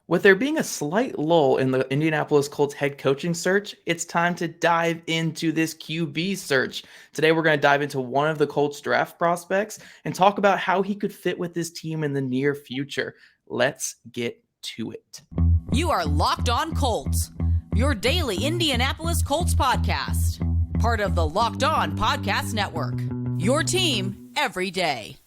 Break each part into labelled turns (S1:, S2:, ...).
S1: With there being a slight lull in the Indianapolis Colts head coaching search, it's time to dive into this QB search. Today, we're going to dive into one of the Colts draft prospects and talk about how he could fit with this team in the near future. Let's get to it.
S2: You are Locked On Colts, your daily Indianapolis Colts podcast. Part of the Locked On Podcast Network, your team every day.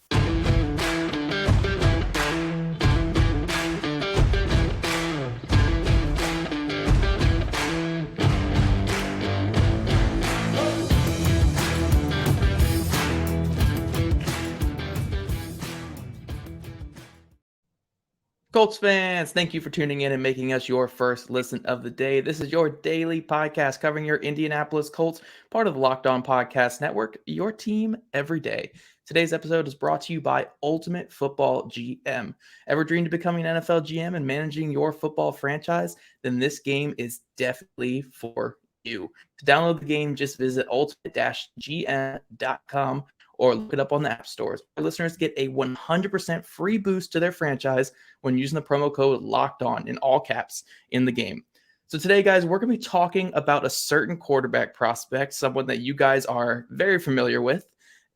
S1: Colts fans, thank you for tuning in and making us your first listen of the day. This is your daily podcast covering your Indianapolis Colts, part of the Locked On Podcast Network, your team every day. Today's episode is brought to you by Ultimate Football GM. Ever dreamed of becoming an NFL GM and managing your football franchise? Then this game is definitely for you. To download the game, just visit ultimate-gm.com or look it up on the app stores. Our listeners get a 100% free boost to their franchise when using the promo code Locked On in all caps in the game. So today, guys, we're going to be talking about a certain quarterback prospect, someone that you guys are very familiar with,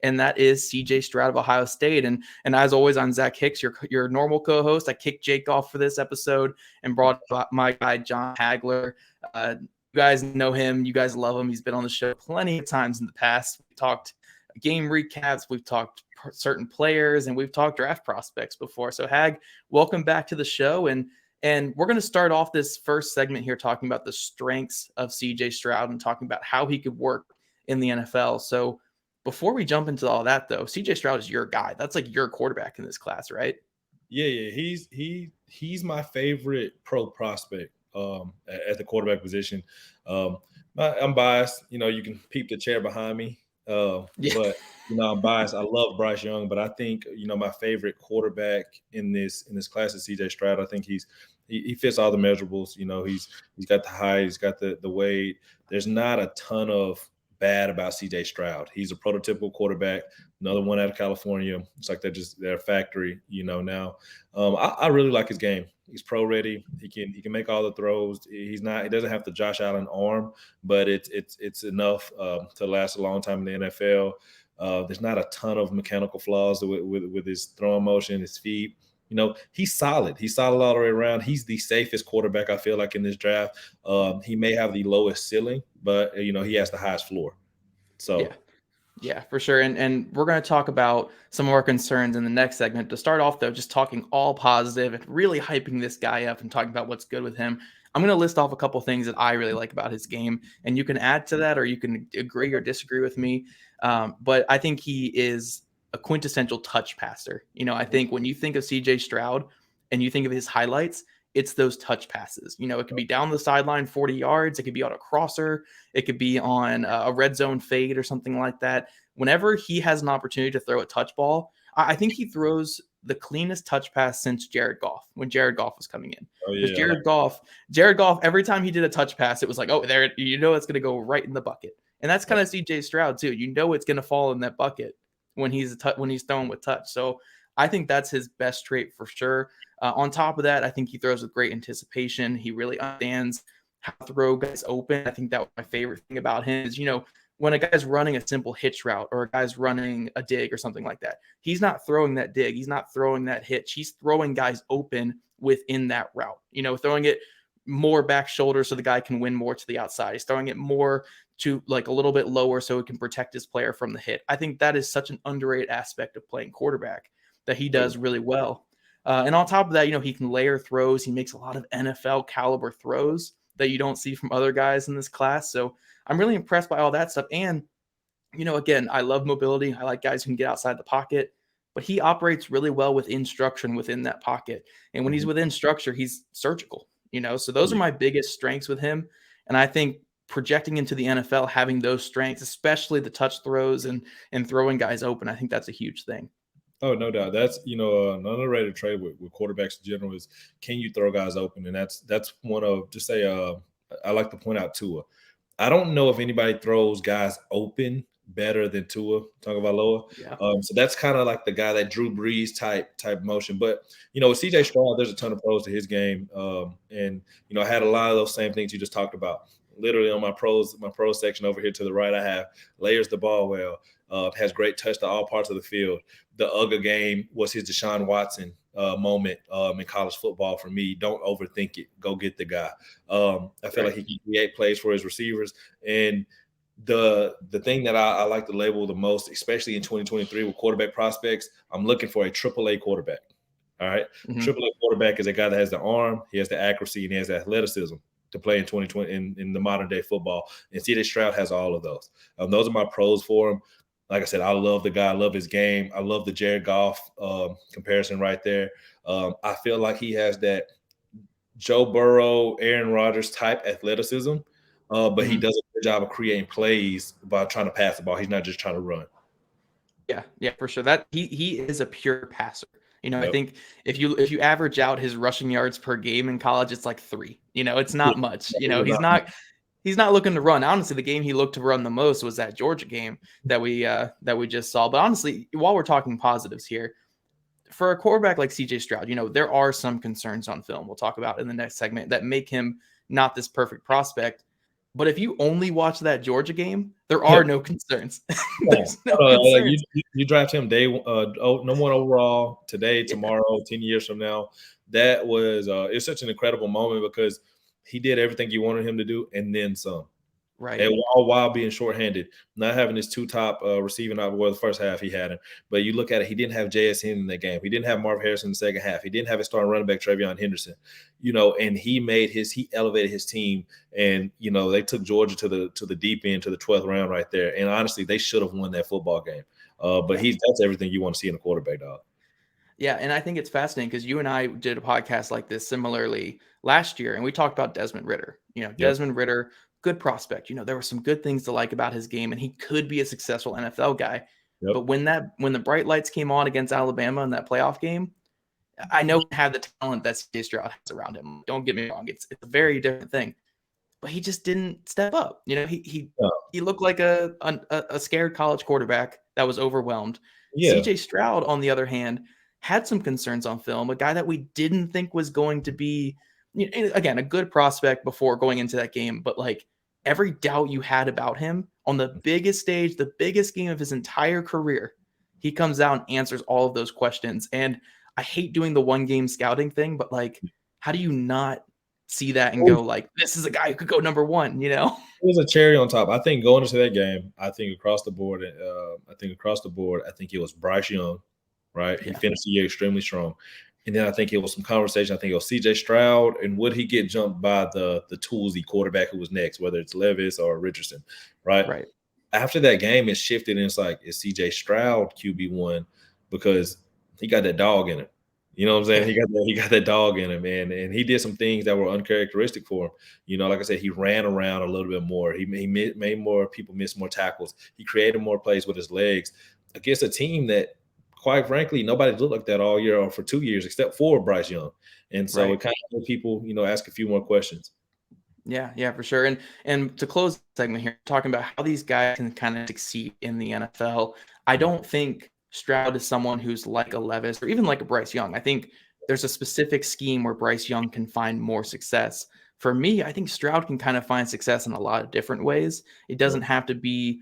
S1: and that is CJ Stroud of Ohio State. And as always, I'm Zach Hicks, your normal co-host. I kicked Jake off for this episode and brought my guy, Jon Hagler. You guys know him. You guys love him. He's been on the show plenty of times in the past. We talked game recaps, we've talked certain players, and we've talked draft prospects before. So Hag, welcome back to the show. And we're going to start off this first segment here talking about the strengths of CJ Stroud and talking about how he could work in the NFL. So before we jump into all that, though, CJ Stroud is your guy. That's like your quarterback in this class, right?
S3: Yeah. He's my favorite pro prospect at the quarterback position. I'm biased. You can peep the chair behind me. But I'm biased. I love Bryce Young, but I think my favorite quarterback in this class is CJ Stroud. I think he fits all the measurables. He's got the height, he's got the weight. There's not a ton of bad about CJ Stroud. He's a prototypical quarterback. Another one out of California. It's like they're just their factory. Now. I really like his game. He's pro ready. He can make all the throws. He doesn't have the Josh Allen arm, but it's enough to last a long time in the NFL. There's not a ton of mechanical flaws with his throwing motion, his feet. He's solid. He's solid all the way around. He's the safest quarterback, I feel like, in this draft. He may have the lowest ceiling, but he has the highest floor. So
S1: Yeah, for sure. And we're going to talk about some of our concerns in the next segment. To start off, though, just talking all positive and really hyping this guy up and talking about what's good with him. I'm going to list off a couple things that I really like about his game, and you can add to that or you can agree or disagree with me. But I think he is a quintessential touch passer. I think when you think of CJ Stroud and you think of his highlights, it's those touch passes. It could be down the sideline 40 yards. It could be on a crosser. It could be on a red zone fade or something like that. Whenever he has an opportunity to throw a touch ball, I think he throws the cleanest touch pass since Jared Goff, when Jared Goff was coming in. Because Jared Goff, every time he did a touch pass, it was like, oh, there, it's going to go right in the bucket. And that's kind of CJ Stroud too. It's going to fall in that bucket when he's throwing with touch. So I think that's his best trait for sure. On top of that, I think he throws with great anticipation. He really understands how to throw guys open. I think that was my favorite thing about him is, when a guy's running a simple hitch route or a guy's running a dig or something like that, he's not throwing that dig. He's not throwing that hitch. He's throwing guys open within that route, throwing it more back shoulder so the guy can win more to the outside. He's throwing it more to like a little bit lower so it can protect his player from the hit. I think that is such an underrated aspect of playing quarterback that he does really well. And on top of that, he can layer throws. He makes a lot of NFL caliber throws that you don't see from other guys in this class. So I'm really impressed by all that stuff. And, again, I love mobility. I like guys who can get outside the pocket, but he operates really well within structure and within that pocket. And when he's within structure, he's surgical, so those are my biggest strengths with him. And I think projecting into the NFL, having those strengths, especially the touch throws and throwing guys open, I think that's a huge thing.
S3: Oh, no doubt. That's, an underrated trait with quarterbacks in general is, can you throw guys open? And that's one of, I like to point out Tua. I don't know if anybody throws guys open better than Tua Tagovailoa.
S1: Yeah.
S3: So that's kind of like the guy that Drew Brees type motion. But with CJ Stroud, there's a ton of pros to his game, and I had a lot of those same things you just talked about. Literally on my pros section over here to the right, I have layers the ball well, has great touch to all parts of the field. The UGA game was his Deshaun Watson moment in college football for me. Don't overthink it. Go get the guy. I feel like he can create plays for his receivers. And the thing that I like to label the most, especially in 2023 with quarterback prospects, I'm looking for a AAA quarterback. All right.
S1: Mm-hmm.
S3: AAA quarterback is a guy that has the arm, he has the accuracy, and he has the athleticism to play in 2020 in the modern day football. And CJ Stroud has all of those. Those are my pros for him. Like I said, I love the guy. I love his game. I love the Jared Goff comparison right there. I feel like he has that Joe Burrow, Aaron Rodgers type athleticism, but he does a good job of creating plays by trying to pass the ball. He's not just trying to run.
S1: Yeah, for sure. That he is a pure passer. I think if you average out his rushing yards per game in college, it's like 3. It's not much. He's not looking to run. Honestly, the game he looked to run the most was that Georgia game that we just saw. But honestly, while we're talking positives here, for a quarterback like CJ Stroud, there are some concerns on film we'll talk about in the next segment that make him not this perfect prospect. But if you only watch that Georgia game, there are no concerns. There's no concerns.
S3: You draft him day number 1 overall today, tomorrow, 10 years from now. That was it's such an incredible moment because he did everything you wanted him to do and then some.
S1: Right.
S3: And all while being shorthanded, not having his 2 top receiving out. Well, the first half he had him, but you look at it, he didn't have JSN in that game. He didn't have Marv Harrison in the second half. He didn't have his starting running back Travion Henderson. And he elevated his team, and they took Georgia to the deep end, to the 12th round right there. And honestly, they should have won that football game. But that's everything you want to see in a quarterback, dog.
S1: Yeah, and I think it's fascinating because you and I did a podcast like this similarly last year, and we talked about Desmond Ridder. Desmond Ridder, good prospect. There were some good things to like about his game, and he could be a successful NFL guy. Yep. But when the bright lights came on against Alabama in that playoff game, I know he had the talent that CJ Stroud has around him. Don't get me wrong; it's a very different thing. But he just didn't step up. He looked like a scared college quarterback that was overwhelmed. Yeah. CJ Stroud, on the other hand, had some concerns on film. A guy that we didn't think was going to be, again, a good prospect before going into that game, but like every doubt you had about him on the biggest stage, the biggest game of his entire career, he comes out and answers all of those questions. And I hate doing the 1-game scouting thing, but like, how do you not see that and go like, this is a guy who could go number 1, It
S3: was a cherry on top. I think going into that game, I think across the board, I think it was Bryce Young, right? He finished the year extremely strong. And then I think it was some conversation. I think it was CJ Stroud, and would he get jumped by the toolsy quarterback who was next, whether it's Levis or Richardson, right?
S1: Right.
S3: After that game, it shifted, and it's like, is CJ Stroud QB1 because he got that dog in him. You know what I'm saying? He got that dog in him, man, and he did some things that were uncharacteristic for him. Like I said, he ran around a little bit more. He made more people miss more tackles. He created more plays with his legs against a team that, quite frankly, nobody looked like that all year or for 2 years except for Bryce Young. And so it kind of made people, ask a few more questions.
S1: Yeah, for sure. And to close the segment here, talking about how these guys can kind of succeed in the NFL, I don't think Stroud is someone who's like a Levis or even like a Bryce Young. I think there's a specific scheme where Bryce Young can find more success. For me, I think Stroud can kind of find success in a lot of different ways. It doesn't have to be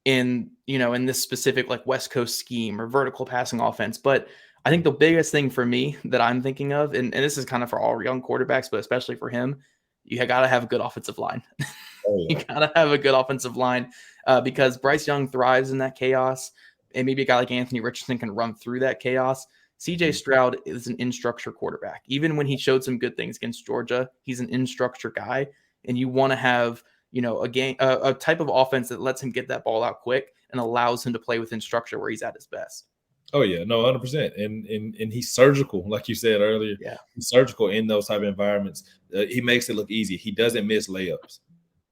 S1: in this specific like West Coast scheme or vertical passing offense. But I think the biggest thing for me that I'm thinking of, and this is kind of for all young quarterbacks, but especially for him, you got to have a good offensive line. You got to have a good offensive line because Bryce Young thrives in that chaos. And maybe a guy like Anthony Richardson can run through that chaos. CJ Stroud is an in-structure quarterback. Even when he showed some good things against Georgia, he's an in-structure guy. And you want to have, a type of offense that lets him get that ball out quick and allows him to play within structure where he's at his best.
S3: Oh yeah, no, 100%. And he's surgical, like you said earlier.
S1: Yeah,
S3: he's surgical in those type of environments. He makes it look easy. He doesn't miss layups.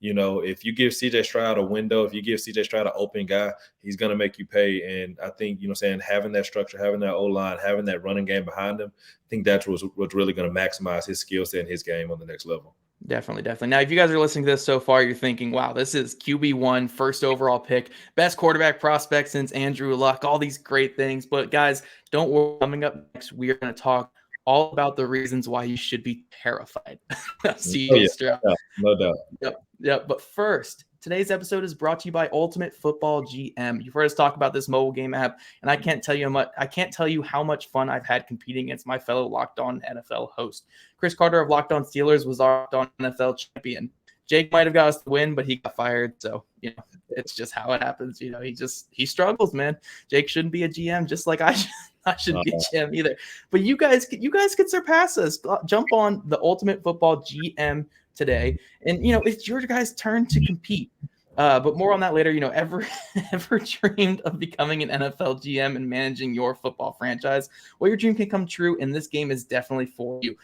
S3: If you give CJ Stroud a window, if you give CJ Stroud an open guy, he's going to make you pay. And I think, having that structure, having that O-line, having that running game behind him, I think that's what's really going to maximize his skill set and his game on the next level.
S1: Definitely. Now, if you guys are listening to this so far, you're thinking, wow, this is QB1, first overall pick, best quarterback prospect since Andrew Luck, all these great things. But guys, don't worry. Coming up next, we are going to talk all about the reasons why you should be terrified of CJ Stroud.
S3: No doubt.
S1: Yep. But first, today's episode is brought to you by Ultimate Football GM. You've heard us talk about this mobile game app, and I can't tell you how much fun I've had competing against my fellow Locked On NFL host. Chris Carter of Locked On Steelers was our Locked On NFL champion. Jake might have got us the win, but he got fired. So, it's just how it happens. He struggles, man. Jake shouldn't be a GM, just like I shouldn't be a GM either. But you guys could surpass us. Jump on the Ultimate Football GM today. And, it's your guys' turn to compete. But more on that later. Ever dreamed of becoming an NFL GM and managing your football franchise? Well, your dream can come true, and this game is definitely for you.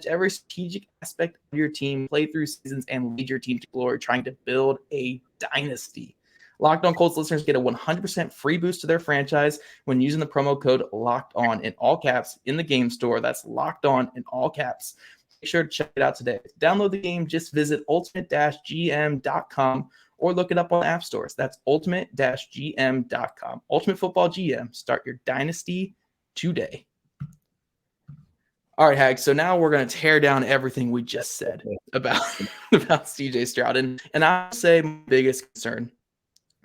S1: Every strategic aspect of your team, play through seasons, and lead your team to glory, trying to build a dynasty. Locked On Colts listeners get a 100% free boost to their franchise when using the promo code Locked On in all caps in the game store. That's Locked On in all caps. Make sure to check it out today. To download the game, just visit ultimate-gm.com or look it up on app stores. That's ultimate-gm.com. Ultimate Football GM. Start your dynasty today. All right, Hag. So now we're going to tear down everything we just said about CJ Stroud. And I would say my biggest concern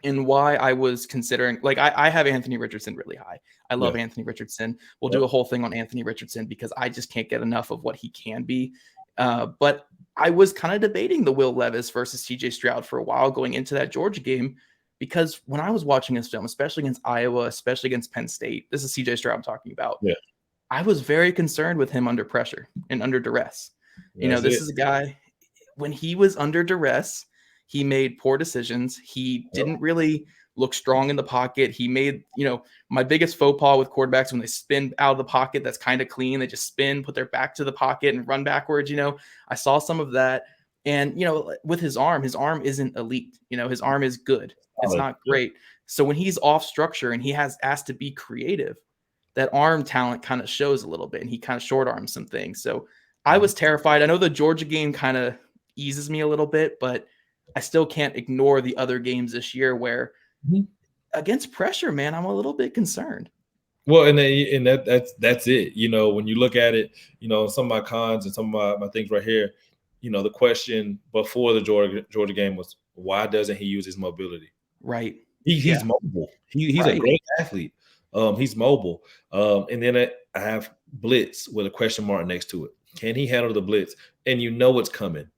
S1: and why I was considering, I have Anthony Richardson really high. I love Anthony Richardson. We'll do a whole thing on Anthony Richardson because I just can't get enough of what he can be. But I was kind of debating the Will Levis versus CJ Stroud for a while going into that Georgia game, because when I was watching his film, especially against Iowa, especially against Penn State, this is CJ Stroud I'm talking about. Yeah. I was very concerned with him under pressure and under duress. This is a guy, when he was under duress, he made poor decisions. He didn't really look strong in the pocket. He made, my biggest faux pas with quarterbacks when they spin out of the pocket, that's kind of clean. They just spin, put their back to the pocket and run backwards. I saw some of that. And, with his arm isn't elite. His arm is good. It's not great. So when he's off structure and he has asked to be creative, that arm talent kind of shows a little bit, and he kind of short arms some things. So I was terrified. I know the Georgia game kind of eases me a little bit, but I still can't ignore the other games this year where against pressure, man, I'm a little bit concerned.
S3: Well, and that's it. When you look at it, some of my cons and some of my things right here, the question before the Georgia game was, why doesn't he use his mobility?
S1: Right.
S3: He's mobile. He's a great athlete. He's mobile. And then I have blitz with a question mark next to it. Can he handle the blitz? And it's coming.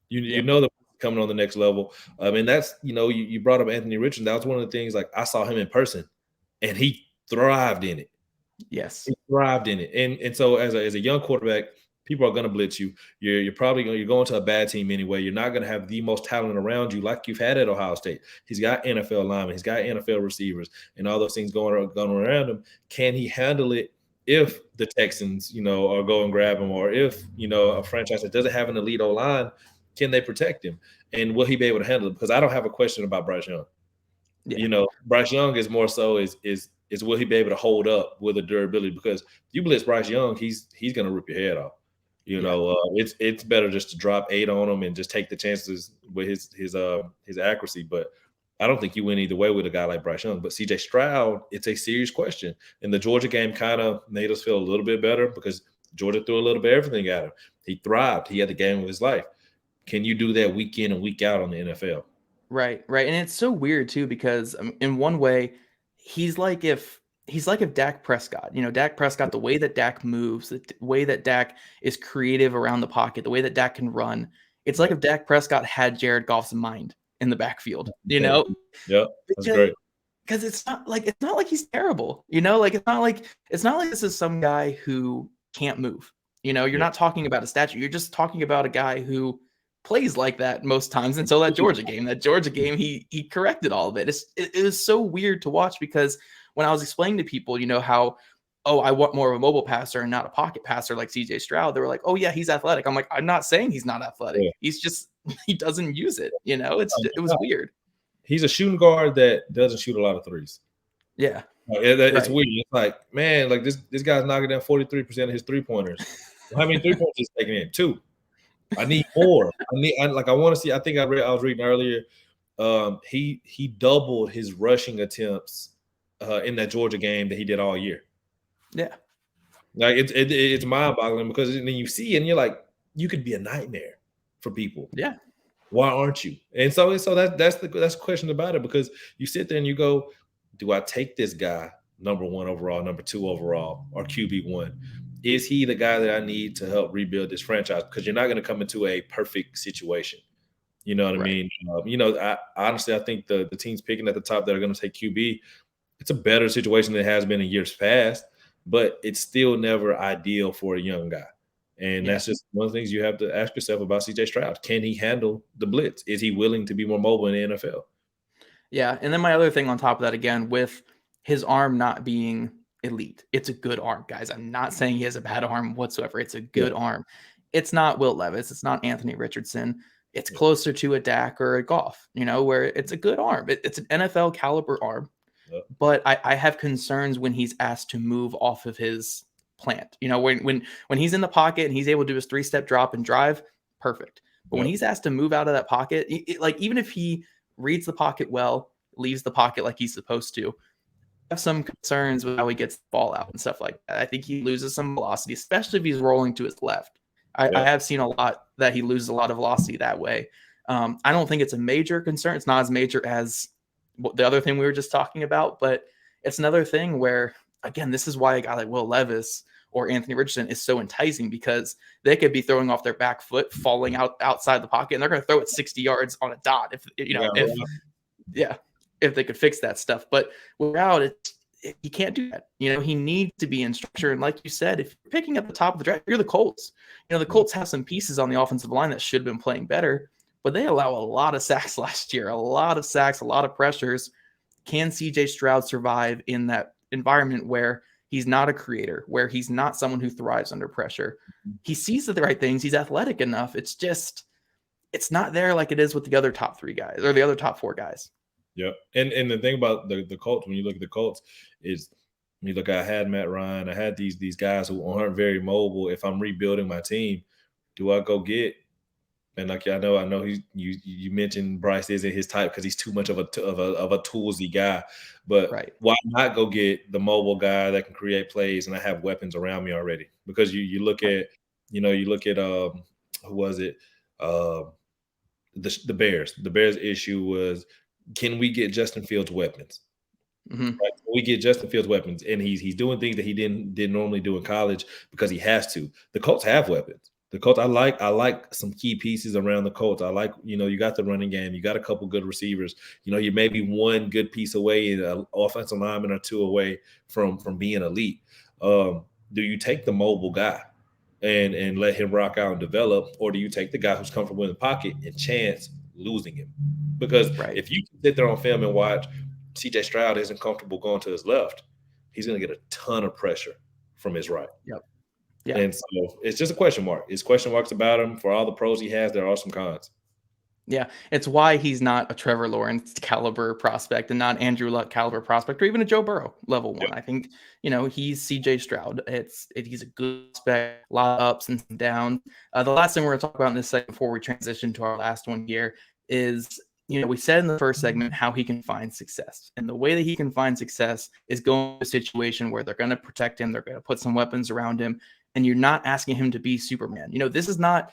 S3: You know that coming on the next level. And that's, you brought up Anthony Richardson. That was one of the things, I saw him in person and he thrived in it.
S1: Yes.
S3: He thrived in it. And so as a young quarterback, people are going to blitz you. You're going to a bad team anyway. You're not going to have the most talent around you like you've had at Ohio State. He's got NFL linemen. He's got NFL receivers and all those things going around him. Can he handle it if the Texans, are go and grab him, or if, a franchise that doesn't have an elite O-line, can they protect him? And will he be able to handle it? Because I don't have a question about Bryce Young. Yeah. Bryce Young is more so is will he be able to hold up with the durability? Because if you blitz Bryce Young, he's going to rip your head off. It's better just to drop 8 on him and just take the chances with his accuracy. But I don't think you win either way with a guy like Bryce Young. But CJ Stroud, it's a serious question. And the Georgia game kind of made us feel a little bit better because Georgia threw a little bit of everything at him. He thrived. He had the game of his life. Can you do that week in and week out on the NFL?
S1: Right. And it's so weird too, because in one way, he's like if Dak Prescott, Dak Prescott, the way that Dak moves, the way that Dak is creative around the pocket, the way that Dak can run, it's like if Dak Prescott had Jared Goff's mind in the backfield,
S3: Yeah, that's great.
S1: Because it's not like he's terrible, it's not like this is some guy who can't move. You're not talking about a statue. You're just talking about a guy who plays like that most times until that Georgia game. He corrected all of it. It was so weird to watch, because when I was explaining to people, how, I want more of a mobile passer and not a pocket passer like CJ Stroud, they were like, oh yeah, he's athletic. I'm like, I'm not saying he's not athletic. Yeah. He's just, he doesn't use it. It was weird.
S3: He's a shooting guard that doesn't shoot a lot of threes.
S1: Yeah.
S3: It's weird. It's like, man, this guy's knocking down 43% of his 3-pointers. How many 3-pointers is taking in? 2. I need more. I want to see. I think I was reading earlier. He doubled his rushing attempts in that Georgia game that he did all year.
S1: Yeah.
S3: Like it's mind-boggling because then you see it and you're like, you could be a nightmare for people.
S1: Yeah.
S3: Why aren't you? And so that's the question about it, because you sit there and you go, do I take this guy number 1 overall, number 2 overall, or QB1? Is he the guy that I need to help rebuild this franchise? Because you're not going to come into a perfect situation. You know what I mean? I honestly think the teams picking at the top that are going to take QB, it's a better situation than it has been in years past, but it's still never ideal for a young guy. And that's just one of the things you have to ask yourself about CJ Stroud. Can he handle the blitz? Is he willing to be more mobile in the NFL?
S1: Yeah. And then my other thing on top of that, again, with his arm not being elite, it's a good arm, guys. I'm not saying he has a bad arm whatsoever. It's a good arm. It's not Will Levis. It's not Anthony Richardson. It's closer to a Dak or a Goff, where it's a good arm. It's an NFL caliber arm. But I have concerns when he's asked to move off of his plant. When he's in the pocket and he's able to do his 3-step drop and drive, perfect. But when he's asked to move out of that pocket, even if he reads the pocket well, leaves the pocket like he's supposed to, I have some concerns with how he gets the ball out and stuff like that. I think he loses some velocity, especially if he's rolling to his left. I have seen a lot that he loses a lot of velocity that way. I don't think it's a major concern. It's not as major as the other thing we were just talking about, but it's another thing where, again, this is why a guy like Will Levis or Anthony Richardson is so enticing, because they could be throwing off their back foot, falling outside the pocket, and they're going to throw it 60 yards on a dot if they could fix that stuff. But without it, he can't do that. He needs to be in structure. And like you said, if you're picking at the top of the draft, you're the Colts. The Colts have some pieces on the offensive line that should have been playing better, but they allow a lot of sacks last year, a lot of sacks, a lot of pressures. Can CJ Stroud survive in that environment where he's not a creator, where he's not someone who thrives under pressure? He sees the right things. He's athletic enough. It's not there like it is with the other top 3 guys or the other top 4 guys.
S3: Yeah. And the thing about the Colts, when you look at the Colts, is when you look, I had Matt Ryan, I had these guys who aren't very mobile. If I'm rebuilding my team, do I go get, and like I know you mentioned Bryce isn't his type because he's too much of a toolsy guy, but why not go get the mobile guy that can create plays and I have weapons around me already? Because you look at who was it? The Bears. The Bears issue was, can we get Justin Fields weapons?
S1: Mm-hmm.
S3: Right? We get Justin Fields weapons, and he's doing things that he didn't normally do in college because he has to. The Colts have weapons. The Colts, I like some key pieces around the Colts. I like, you got the running game. You got a couple good receivers. You may be one good piece away, an offensive lineman or 2 away from being elite. Do you take the mobile guy and let him rock out and develop, or do you take the guy who's comfortable in the pocket and chance losing him? Because if you sit there on film and watch CJ Stroud isn't comfortable going to his left, he's going to get a ton of pressure from his right.
S1: Yep. Yeah.
S3: And so it's just a question mark. It's question marks about him. For all the pros he has, there are some cons.
S1: Yeah, it's why he's not a Trevor Lawrence caliber prospect and not Andrew Luck caliber prospect or even a Joe Burrow level one. Yep. I think, he's CJ Stroud. He's a good prospect, a lot of ups and downs. The last thing we're going to talk about in this segment before we transition to our last one here is, we said in the first segment how he can find success. And the way that he can find success is going to a situation where they're going to protect him. They're going to put some weapons around him. And you're not asking him to be Superman. This is not,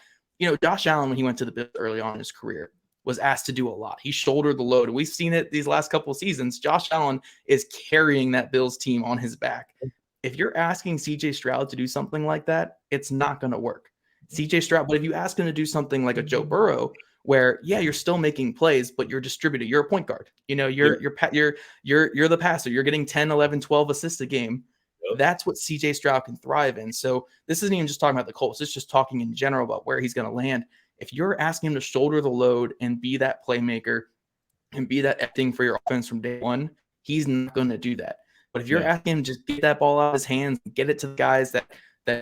S1: Josh Allen, when he went to the Bills early on in his career, was asked to do a lot. He shouldered the load. We've seen it these last couple of seasons. Josh Allen is carrying that Bills team on his back. If you're asking CJ Stroud to do something like that, it's not going to work. CJ Stroud, but if you ask him to do something like a Joe Burrow, where you're still making plays, but you're distributed. You're a point guard. You're the passer. You're getting 10, 11, 12 assists a game. That's what CJ Stroud can thrive in. So this isn't even just talking about the Colts. It's just talking in general about where he's going to land. If you're asking him to shoulder the load and be that playmaker and be that thing for your offense from day one, he's not going to do that. But if you're asking him to just get that ball out of his hands and get it to the guys that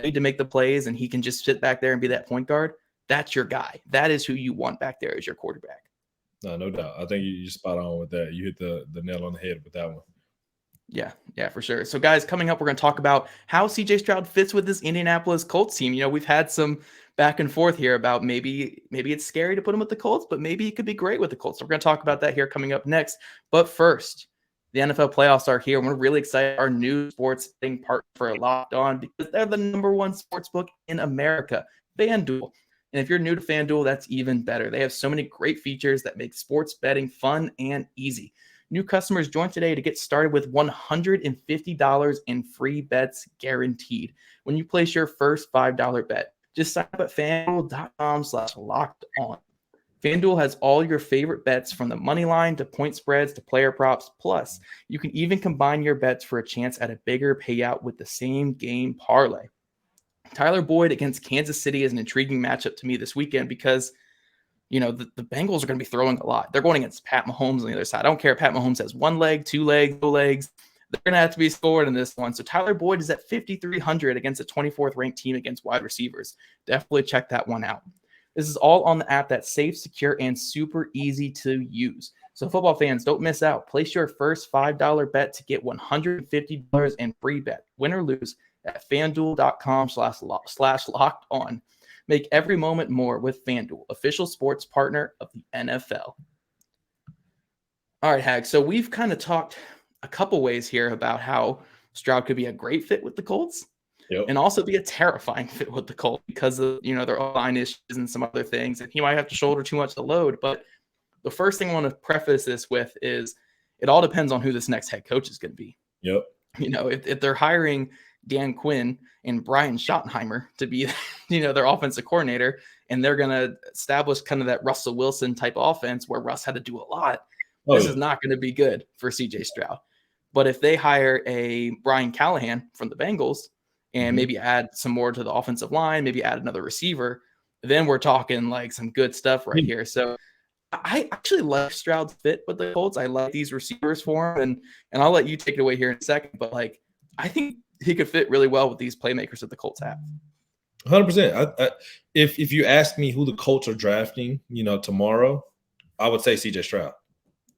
S1: need to make the plays and he can just sit back there and be that point guard, that's your guy. That is who you want back there as your quarterback.
S3: No doubt. I think you're spot on with that. You hit the nail on the head with that one.
S1: Yeah, for sure. So, guys, coming up, we're going to talk about how CJ Stroud fits with this Indianapolis Colts team. We've had some back and forth here about maybe it's scary to put him with the Colts, but maybe he could be great with the Colts. So we're going to talk about that here coming up next. But first, the NFL playoffs are here, and we're really excited. Our new sports betting partner for Locked On, because they're the #1 sports book in America, FanDuel. And if you're new to FanDuel, that's even better. They have so many great features that make sports betting fun and easy. New customers join today to get started with $150 in free bets guaranteed when you place your first $5 bet. Just sign up at FanDuel.com/locked-on. FanDuel has all your favorite bets from the money line to point spreads to player props. Plus, you can even combine your bets for a chance at a bigger payout with the same game parlay. Tyler Boyd against Kansas City is an intriguing matchup to me this weekend because the Bengals are going to be throwing a lot. They're going against Pat Mahomes on the other side. I don't care if Pat Mahomes has one leg, two legs, no legs. They're going to have to be scored in this one. So Tyler Boyd is at 5,300 against a 24th ranked team against wide receivers. Definitely check that one out. This is all on the app that's safe, secure, and super easy to use. So football fans, don't miss out. Place your first $5 bet to get $150 in free bet, win or lose, at FanDuel.com/locked-on. Make every moment more with FanDuel, official sports partner of the NFL. All right, Hag. So we've kind of talked a couple ways here about how Stroud could be a great fit with the Colts and also be a terrifying fit with the Colts because of, their line issues and some other things. And he might have to shoulder too much of the load. But the first thing I want to preface this with is it all depends on who this next head coach is going to be. If they're hiring Dan Quinn and Brian Schottenheimer to be, their offensive coordinator, and they're going to establish kind of that Russell Wilson type offense where Russ had to do a lot. This is not going to be good for CJ Stroud. But if they hire a Brian Callahan from the Bengals and maybe add some more to the offensive line, maybe add another receiver, then we're talking like some good stuff right here. So I actually like Stroud's fit with the Colts. I like these receivers for him, and I'll let you take it away here in a second. But I think he could fit really well with these playmakers that the Colts have.
S3: 100%. If you ask me who the Colts are drafting, tomorrow, I would say CJ Stroud.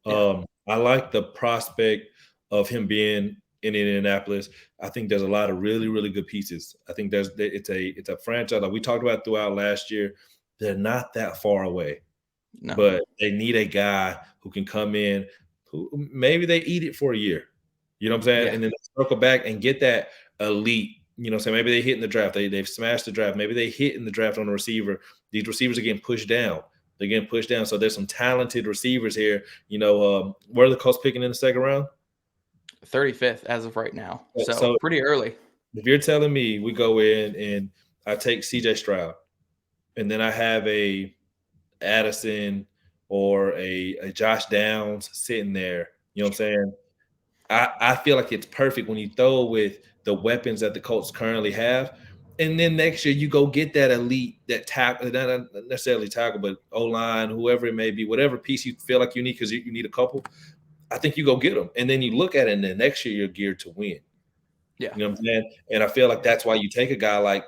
S3: I like the prospect of him being in Indianapolis. I think there's a lot of really, really good pieces. I think it's a franchise like we talked about throughout last year. They're not that far away, but they need a guy who can come in, who maybe they eat it for a year. You know what I'm saying? Yeah. And then circle back and get that elite. So maybe they hit in the draft. They've smashed the draft. Maybe they hit in the draft on a receiver. These receivers are getting pushed down. They're getting pushed down. So there's some talented receivers here. Where are the Colts picking in the second round?
S1: 35th as of right now. So pretty early.
S3: If you're telling me we go in and I take CJ Stroud and then I have a Addison or a Josh Downs sitting there, you know what I'm saying? I feel like it's perfect when you throw with the weapons that the Colts currently have. And then next year you go get that elite, that tackle, not necessarily tackle, but O-line, whoever it may be, whatever piece you feel like you need because you need a couple. I think you go get them. And then you look at it and then next year you're geared to win.
S1: Yeah.
S3: You know what I'm saying? And I feel like that's why you take a guy like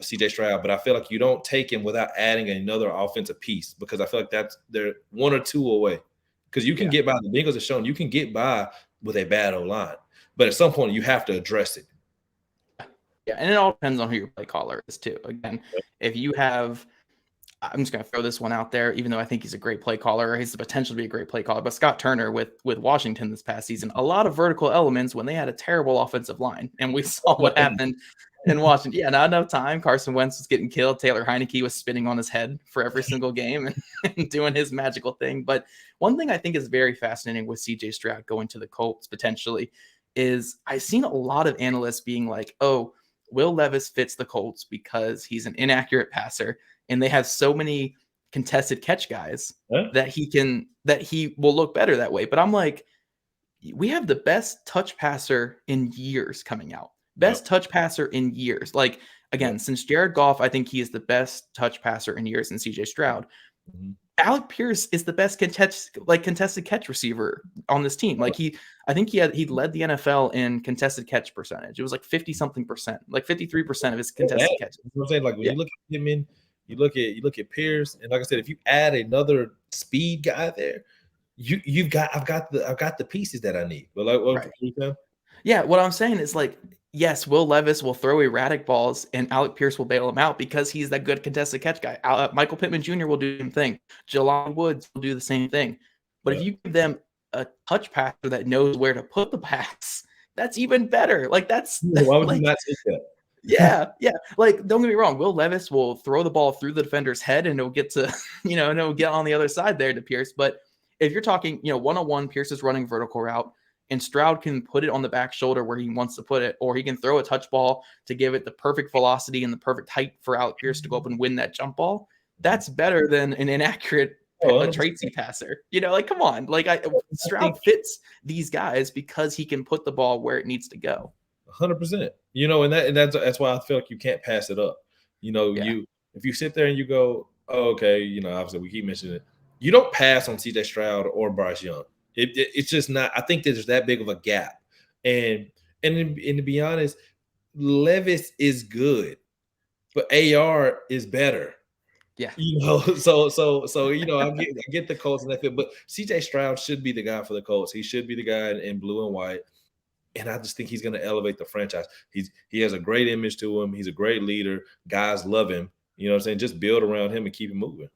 S3: CJ Stroud, but I feel like you don't take him without adding another offensive piece because I feel like they're one or two away. Because you can get by, the Bengals have shown you can get by with a bad O-line. But at some point you have to address it.
S1: Yeah, and it all depends on who your play caller is too. Again, if you have – I'm just going to throw this one out there, even though I think he's a great play caller, or he has the potential to be a great play caller. But Scott Turner with Washington this past season, a lot of vertical elements when they had a terrible offensive line. And we saw what happened in Washington. Yeah, not enough time. Carson Wentz was getting killed. Taylor Heineke was spinning on his head for every single game and doing his magical thing. But one thing I think is very fascinating with CJ Stroud going to the Colts potentially is I've seen a lot of analysts being like, oh, Will Levis fits the Colts because he's an inaccurate passer and they have so many contested catch guys that he will look better that way. But I'm like, we have the best touch passer in years coming out. Best touch passer in years. Like, again, since Jared Goff, I think he is the best touch passer in years in CJ Stroud. Mm-hmm. Alec Pierce is the best contested catch receiver on this team. Like he led the NFL in contested catch percentage. It was like 50-something%, like 53% of his contested catches.
S3: You know what I'm saying? Like when you look at him you look at Pierce, and like I said, if you add another speed guy there, I've got the pieces that I need. But like what you saying?
S1: Yeah, what I'm saying is like, yes, Will Levis will throw erratic balls and Alec Pierce will bail him out because he's that good contested catch guy. Michael Pittman Jr. will do the same thing. Jelani Woods will do the same thing. But if
S3: Yeah.
S1: you give them a touch passer that knows where to put the pass, that's even better. Like that's
S3: Why would you
S1: like
S3: not take that?
S1: yeah. Like, don't get me wrong. Will Levis will throw the ball through the defender's head and it'll get to, and it'll get on the other side there to Pierce. But if you're talking, one-on-one, Pierce is running vertical route and Stroud can put it on the back shoulder where he wants to put it, or he can throw a touch ball to give it the perfect velocity and the perfect height for Alec Pierce to go up and win that jump ball. That's better than an inaccurate
S3: Oh,
S1: a
S3: 100%.
S1: Tracy passer. Like, come on. Like,
S3: think
S1: Stroud fits these guys because he can put the ball where it needs to go.
S3: 100%. And that's why I feel like you can't pass it up.
S1: Yeah.
S3: If you sit there and you go, oh, okay, obviously we keep mentioning it. You don't pass on CJ Stroud or Bryce Young. It's just not. I think there's that big of a gap. And to be honest, Levis is good, but AR is better.
S1: Yeah.
S3: I get the Colts in that field, but CJ Stroud should be the guy for the Colts. He should be the guy in blue and white. And I just think he's going to elevate the franchise. He has a great image to him. He's a great leader. Guys love him. You know what I'm saying? Just build around him and keep him moving.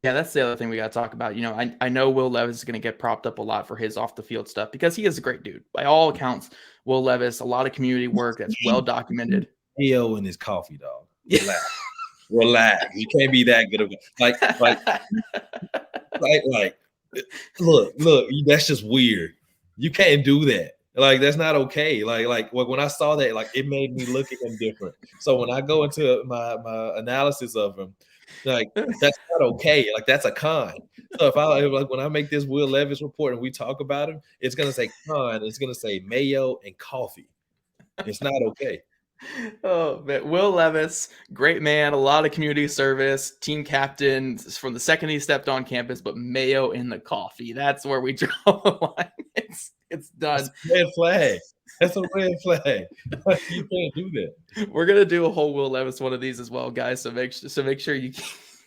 S1: Yeah, that's the other thing we got to talk about. I know Will Levis is going to get propped up a lot for his off the field stuff because he is a great dude. By all accounts, Will Levis, a lot of community work that's well documented.
S3: Mayo in his coffee, dog.
S1: Yeah.
S3: Relax. You can't be that good of look, that's just weird. You can't do that. Like, that's not okay. Like when I saw that, like, it made me look at him different. So when I go into my analysis of him, like, that's not okay. Like, that's a con. So when I make this Will Levis report and we talk about him, it's gonna say con. It's gonna say mayo and coffee. It's not okay.
S1: Oh, man. Will Levis, great man, a lot of community service, team captain from the second he stepped on campus, but mayo in the coffee. That's where we draw the line. It's done.
S3: That's a red flag. That's a red flag. You can't do that.
S1: We're gonna do a whole Will Levis one of these as well, guys. So make sure you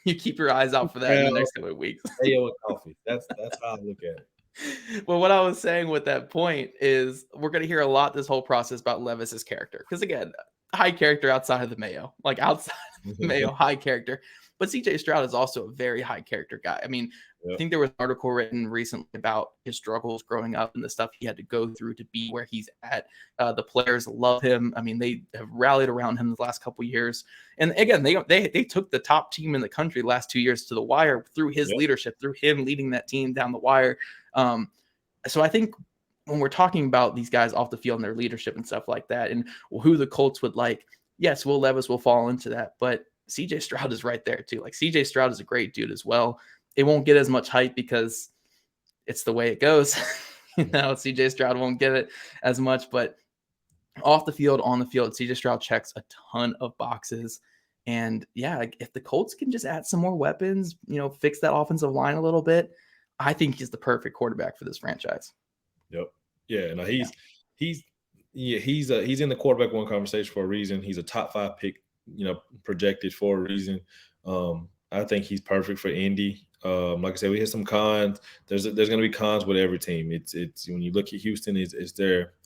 S1: keep your eyes out for that in the next couple of weeks.
S3: Mayo and coffee. That's how I look at it.
S1: Well, what I was saying with that point is we're going to hear a lot this whole process about Levis's character. Because again, high character outside of the Mayo, like outside of the Mayo, high character. But CJ Stroud is also a very high character guy. I mean, I think there was an article written recently about his struggles growing up and the stuff he had to go through to be where he's at. The players love him. I mean, they have rallied around him the last couple of years. And again, they took the top team in the country the last 2 years to the wire through his leadership, through him leading that team down the wire. So I think when we're talking about these guys off the field and their leadership and stuff like that, and who the Colts would like, yes, Will Levis will fall into that, but CJ Stroud is right there too. Like, CJ Stroud is a great dude as well. It won't get as much hype because it's the way it goes. CJ Stroud won't get it as much, but off the field, on the field, CJ Stroud checks a ton of boxes. And yeah, if the Colts can just add some more weapons, fix that offensive line a little bit, I think he's the perfect quarterback for this franchise.
S3: Yep. Yeah. No, he's in the quarterback one conversation for a reason. He's a top 5 pick, projected for a reason. I think he's perfect for Indy. Like I said, we hit some cons. There's going to be cons with every team. It's when you look at Houston,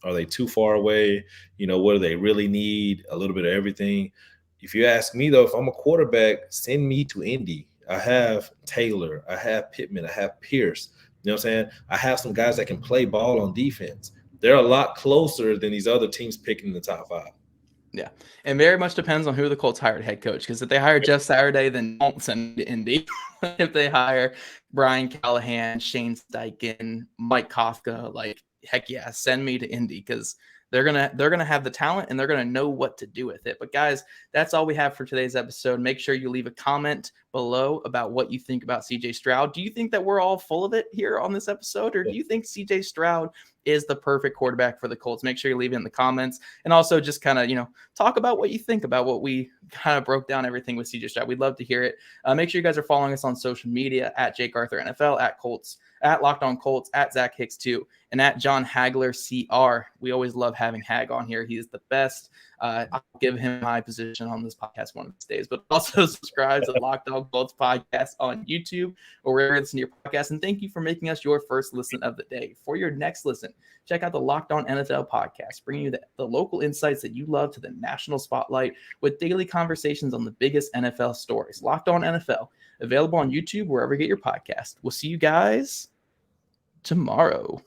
S3: are they too far away? What do they really need? A little bit of everything. If you ask me though, if I'm a quarterback, send me to Indy. I have Taylor, I have Pittman, I have Pierce. You know what I'm saying? I have some guys that can play ball on defense. They're a lot closer than these other teams picking in the top 5.
S1: Yeah, and very much depends on who the Colts hired head coach. Because if they hire Jeff Saturday, then don't send to Indy. If they hire Brian Callahan, Shane Steichen, Mike Kafka, like, heck yeah, send me to Indy because they're gonna have the talent and they're gonna know what to do with it. But guys, that's all we have for today's episode. Make sure you leave a comment below about what you think about CJ Stroud. Do you think that we're all full of it here on this episode, or do you think CJ Stroud is the perfect quarterback for the Colts? Make sure you leave it in the comments, and also just kind of talk about what you think about what we kind of broke down everything with CJ Stroud. We'd love to hear it. Make sure you guys are following us on social media at Jake Arthur NFL, at Colts, at Locked On Colts, at Zach Hicks 2, and at Jon Hagler CR. We always love having Hag on here. He is the best. I'll give him my position on this podcast one of these days. But also subscribe to the Locked On Colts podcast on YouTube or wherever you listen to your podcast. And thank you for making us your first listen of the day. For your next listen, check out the Locked On NFL podcast, bringing you the local insights that you love to the national spotlight with daily conversations on the biggest NFL stories. Locked On NFL, available on YouTube, wherever you get your podcast. We'll see you guys tomorrow.